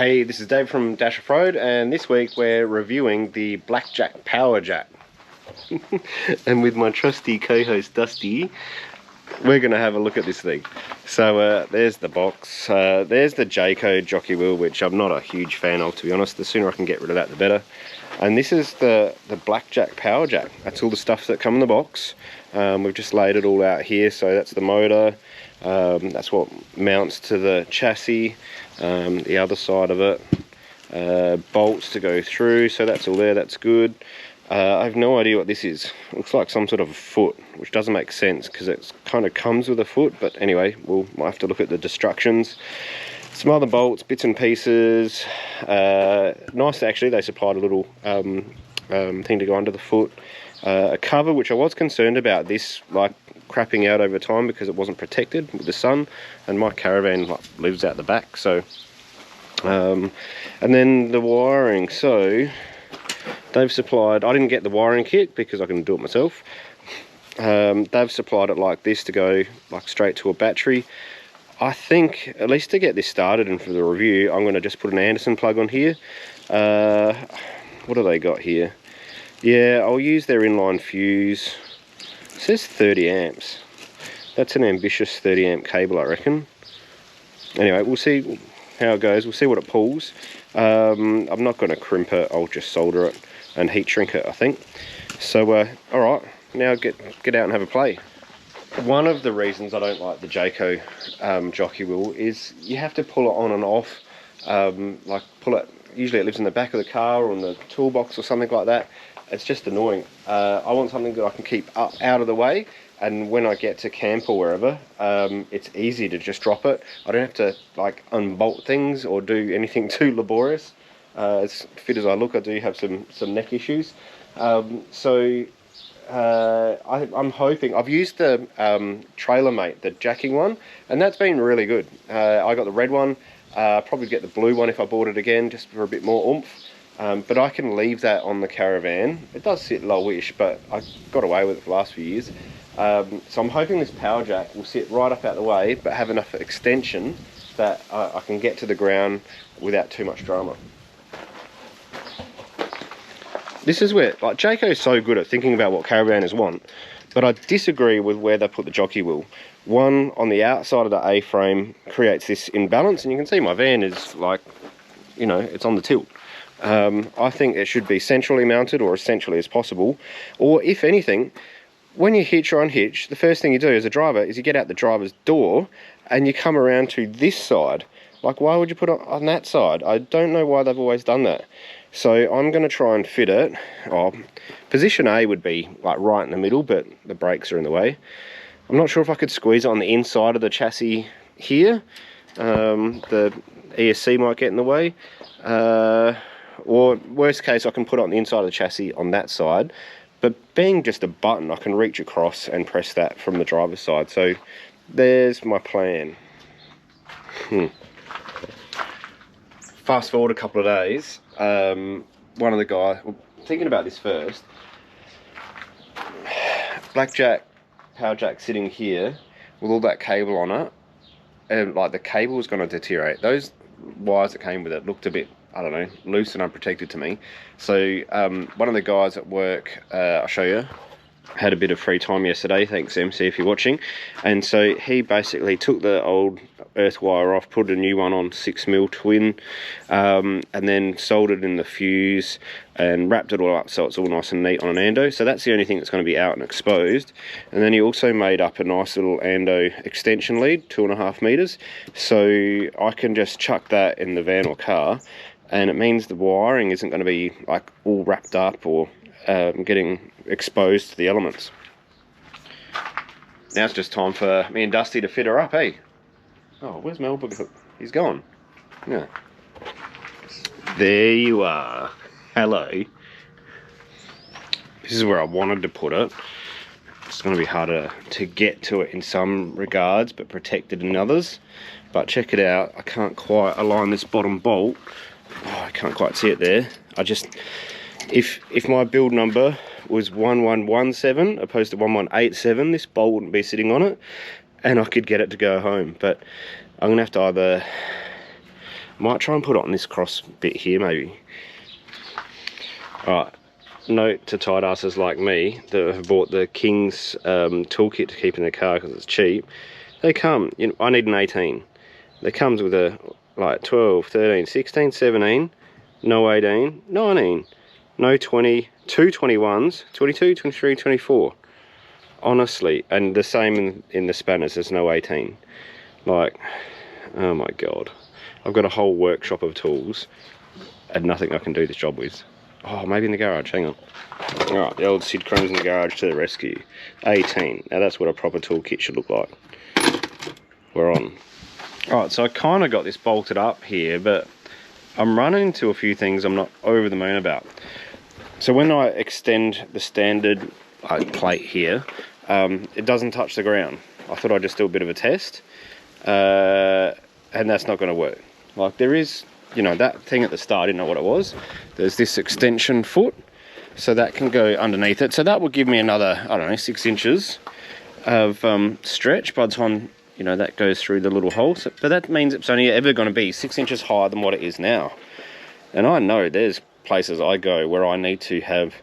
Hey, this is Dave from Dash Off-Road, and this week we're reviewing the Blackjack Power Jack. And with my trusty co-host Dusty, we're going to have a look at this thing. So there's the box, there's the Jayco jockey wheel, which I'm not a huge fan of, to be honest. The sooner I can get rid of that, the better. And this is the Blackjack Power Jack. That's all the stuff that come in the box. We've just laid it all out here. So that's the motor, that's what mounts to the chassis, the other side of it, bolts to go through, so that's all there, that's good. I have no idea what this is. It looks like some sort of a foot, which doesn't make sense because it kind of comes with a foot, but anyway, might have to look at the destructions. Some other bolts, bits and pieces. Nice actually, they supplied a little thing to go under the foot. A cover, which I was concerned about this like crapping out over time because it wasn't protected with the sun, and my caravan lives out the back. So and then the wiring. So they've supplied, I didn't get the wiring kit because I can do it myself. They've supplied it like this to go like straight to a battery. I think, at least to get this started and for the review, I'm going to just put an Anderson plug on here. What do they got here? Yeah, I'll use their inline fuse. It says 30 amps. That's an ambitious 30 amp cable, I reckon. Anyway, we'll see how it goes. We'll see what it pulls. I'm not going to crimp it. I'll just solder it and heat shrink it, I think. So, all right, now get out and have a play. One of the reasons I don't like the Jayco jockey wheel is you have to pull it on and off. Like pull it, usually it lives in the back of the car or in the toolbox or something like that. It's just annoying. I want something that I can keep up out of the way, and when I get to camp or wherever, it's easy to just drop it. I don't have to like unbolt things or do anything too laborious. As fit as I look, I do have some neck issues. So I'm hoping, I've used the TrailerMate, the jacking one, and that's been really good. I got the red one, probably get the blue one if I bought it again, just for a bit more oomph. But I can leave that on the caravan. It does sit lowish, but I got away with it for the last few years. So I'm hoping this power jack will sit right up out the way, but have enough extension that I can get to the ground without too much drama. This is where, like, Jayco is so good at thinking about what caravanners want, but I disagree with where they put the jockey wheel. One, on the outside of the A-frame creates this imbalance, and you can see my van is like, you know, it's on the tilt. I think it should be centrally mounted, or as centrally as possible, or if anything, when you hitch or unhitch, the first thing you do as a driver is you get out the driver's door and you come around to this side. Like, why would you put it on that side? I don't know why they've always done that. So I'm going to try and fit it. Oh, position A would be like right in the middle, but the brakes are in the way. I'm not sure if I could squeeze it on the inside of the chassis here. The ESC might get in the way. Or worst case, I can put it on the inside of the chassis on that side. But being just a button, I can reach across and press that from the driver's side. So there's my plan. Fast forward a couple of days. One of the guys, well, thinking about this first, Blackjack power jack sitting here with all that cable on it, and like the cable was going to deteriorate. Those wires that came with it looked a bit, I don't know, loose and unprotected to me. So one of the guys at work, I'll show you, had a bit of free time yesterday, thanks MC if you're watching, and so he basically took the old earth wire off, put a new one on, 6mm twin, and then soldered in the fuse and wrapped it all up so it's all nice and neat on an ando. So that's the only thing that's going to be out and exposed. And then he also made up a nice little ando extension lead, 2.5 meters, so I can just chuck that in the van or car, and it means the wiring isn't going to be like all wrapped up or getting exposed to the elements. Now it's just time for me and Dusty to fit her up, eh? Oh, where's Melbourne? He's gone. Yeah. There you are. Hello. This is where I wanted to put it. It's going to be harder to get to it in some regards, but protected in others. But check it out. I can't quite align this bottom bolt. Oh, I can't quite see it there. If my build number was 1117 opposed to 1187, this bolt wouldn't be sitting on it, and I could get it to go home. But I'm gonna have to either Might try and put it on this cross bit here, maybe. Alright, note to tight asses like me that have bought the King's toolkit to keep in the car because it's cheap. They come, you know, I need an 18. They comes with a like 12, 13, 16, 17, no 18, 19, no 20, two 21s, 22, 23, 24. Honestly, and the same in the spanners, there's no 18. Like, oh my god. I've got a whole workshop of tools and nothing I can do this job with. Oh, maybe in the garage, hang on. Alright, the old Sid Chromes in the garage to the rescue. 18, now that's what a proper toolkit should look like. We're on. Alright, so I kind of got this bolted up here, but I'm running into a few things I'm not over the moon about. So when I extend the standard plate here, it doesn't touch the ground. I thought I'd just do a bit of a test, and that's not going to work. Like, there is, you know, that thing at the start, I didn't know what it was. There's this extension foot, so that can go underneath it. So that would give me another, I don't know, 6 inches of stretch by the time, you know, that goes through the little hole. So, but that means it's only ever going to be 6 inches higher than what it is now. And I know there's places I go where I need to have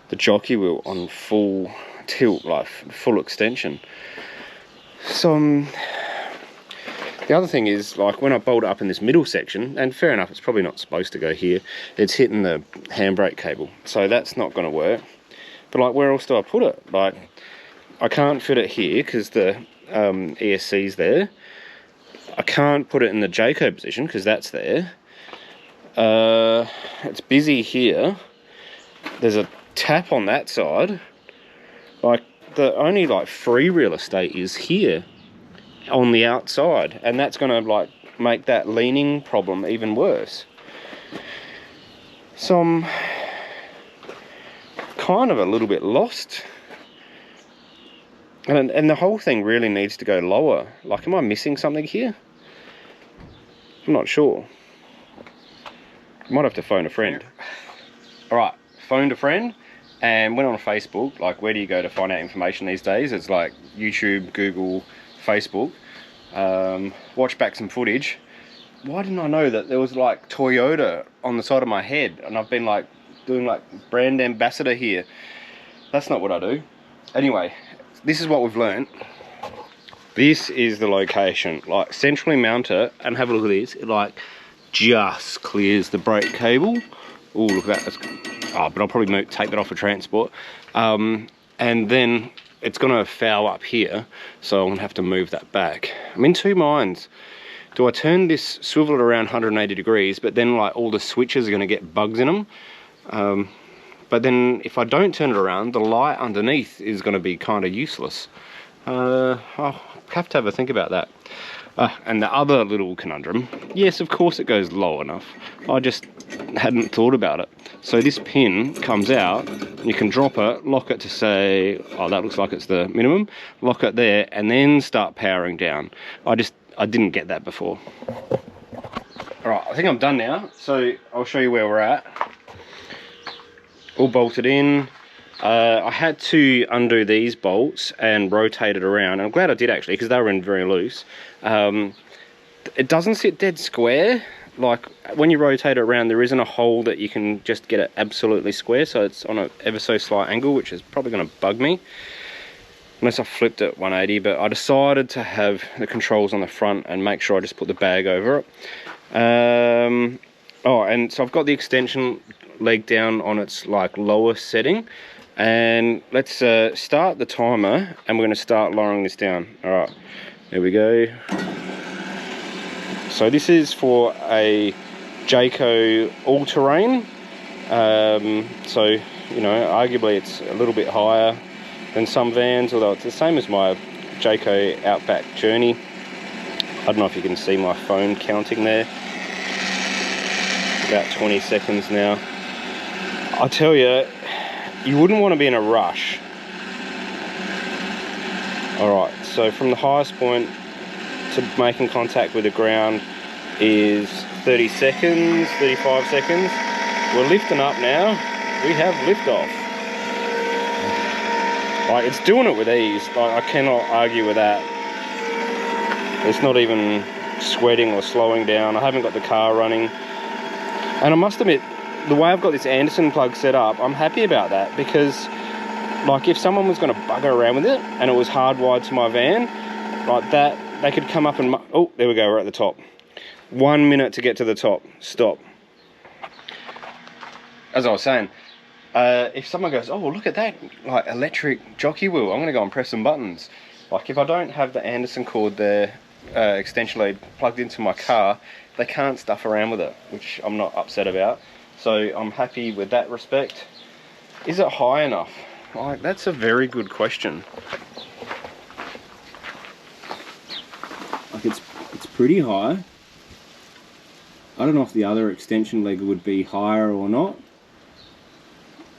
the jockey wheel on full tilt, like full extension. So the other thing is, like, when I bolt it up in this middle section, and fair enough, it's probably not supposed to go here, it's hitting the handbrake cable, so that's not going to work. But like, where else do I put it? Like, I can't fit it here because the ESC's there. I can't put it in the Jayco position because that's there. It's busy here. There's a tap on that side. Like, the only like free real estate is here on the outside, and that's going to like make that leaning problem even worse. So I'm kind of a little bit lost, and the whole thing really needs to go lower. Like, am I missing something here? I'm not sure. Might have to phone a friend. Alright, phoned a friend and went on Facebook. Like, where do you go to find out information these days? It's like YouTube, Google, Facebook. Watch back some footage. Why didn't I know that there was like Toyota on the side of my head, and I've been like doing like brand ambassador here? That's not what I do. Anyway, this is what we've learned. This is the location. Like, centrally mount it and have a look at this. It like just clears the brake cable. Oh, look at that. Oh, but I'll probably take that off for transport. And then it's going to foul up here, so I'm going to have to move that back. I'm in two minds. Do I turn this, swivel it around 180 degrees, but then like all the switches are going to get bugs in them? But then if I don't turn it around, the light underneath is going to be kind of useless. I'll have to have a think about that. And the other little conundrum, yes, of course it goes low enough. I just hadn't thought about it. So this pin comes out, you can drop it, lock it to say, oh, that looks like it's the minimum, lock it there, and then start powering down. I didn't get that before. All right, I think I'm done now. So I'll show you where we're at. All bolted in. I had to undo these bolts and rotate it around, and I'm glad I did actually, because they were in very loose. It doesn't sit dead square. Like, when you rotate it around, there isn't a hole that you can just get it absolutely square, so it's on an ever so slight angle, which is probably going to bug me unless I flipped it 180. But I decided to have the controls on the front and make sure I just put the bag over it. Oh, and so I've got the extension leg down on its like lower setting, and let's start the timer, and we're going to start lowering this down. All right, there we go. So this is for a Jayco all-terrain. So, you know, arguably it's a little bit higher than some vans, although it's the same as my Jayco Outback Journey. I don't know if you can see my phone counting there. About 20 seconds now. I tell you, you wouldn't want to be in a rush. Alright, so from the highest point to making contact with the ground is 30 seconds, 35 seconds. We're lifting up now. We have liftoff. Like, it's doing it with ease. Like, I cannot argue with that. It's not even sweating or slowing down. I haven't got the car running. And I must admit, the way I've got this Anderson plug set up, I'm happy about that, because like if someone was going to bugger around with it and it was hardwired to my van like that, they could come up and... Oh, there we go, we're at the top. 1 minute to get to the top. Stop. As I was saying, if someone goes, oh, look at that, like electric jockey wheel, I'm going to go and press some buttons. Like if I don't have the Anderson cord there, extension lead plugged into my car, they can't stuff around with it, which I'm not upset about. So I'm happy with that respect. Is it high enough? Like, that's a very good question. Like it's pretty high. I don't know if the other extension leg would be higher or not.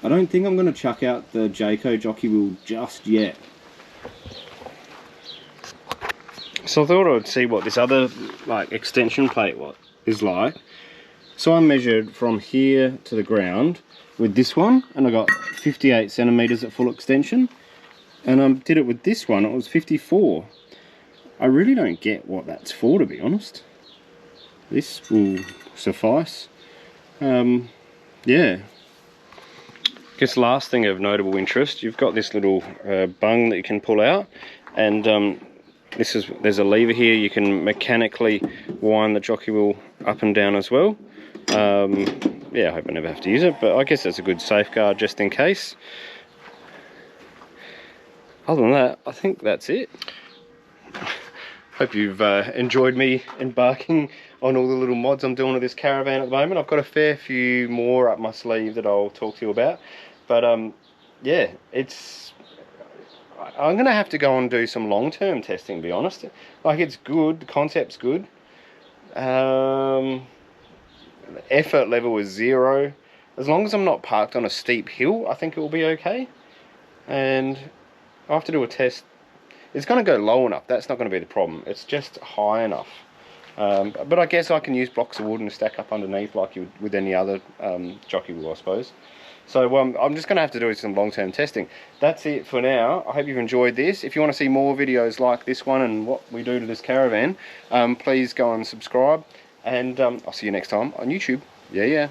I don't think I'm going to chuck out the Jayco jockey wheel just yet. So I thought I'd see what this other like extension plate is like. So I measured from here to the ground with this one, and I got 58 centimeters at full extension. And I did it with this one, it was 54. I really don't get what that's for, to be honest. This will suffice. Yeah. Guess last thing of notable interest, you've got this little bung that you can pull out, and there's a lever here. You can mechanically wind the jockey wheel up and down as well. Yeah, I hope I never have to use it, but I guess that's a good safeguard just in case. Other than that, I think that's it. Hope you've enjoyed me embarking on all the little mods I'm doing with this caravan at the moment. I've got a fair few more up my sleeve that I'll talk to you about. But yeah, I'm going to have to go and do some long-term testing, to be honest. Like, it's good, the concept's good. The effort level is 0. As long as I'm not parked on a steep hill, I think it will be okay. And I'll have to do a test. It's going to go low enough, that's not going to be the problem. It's just high enough. But I guess I can use blocks of wood and stack up underneath like you would with any other jockey wheel, I suppose. So I'm just going to have to do some long-term testing. That's it for now. I hope you've enjoyed this. If you want to see more videos like this one and what we do to this caravan, please go and subscribe. And I'll see you next time on YouTube. Yeah.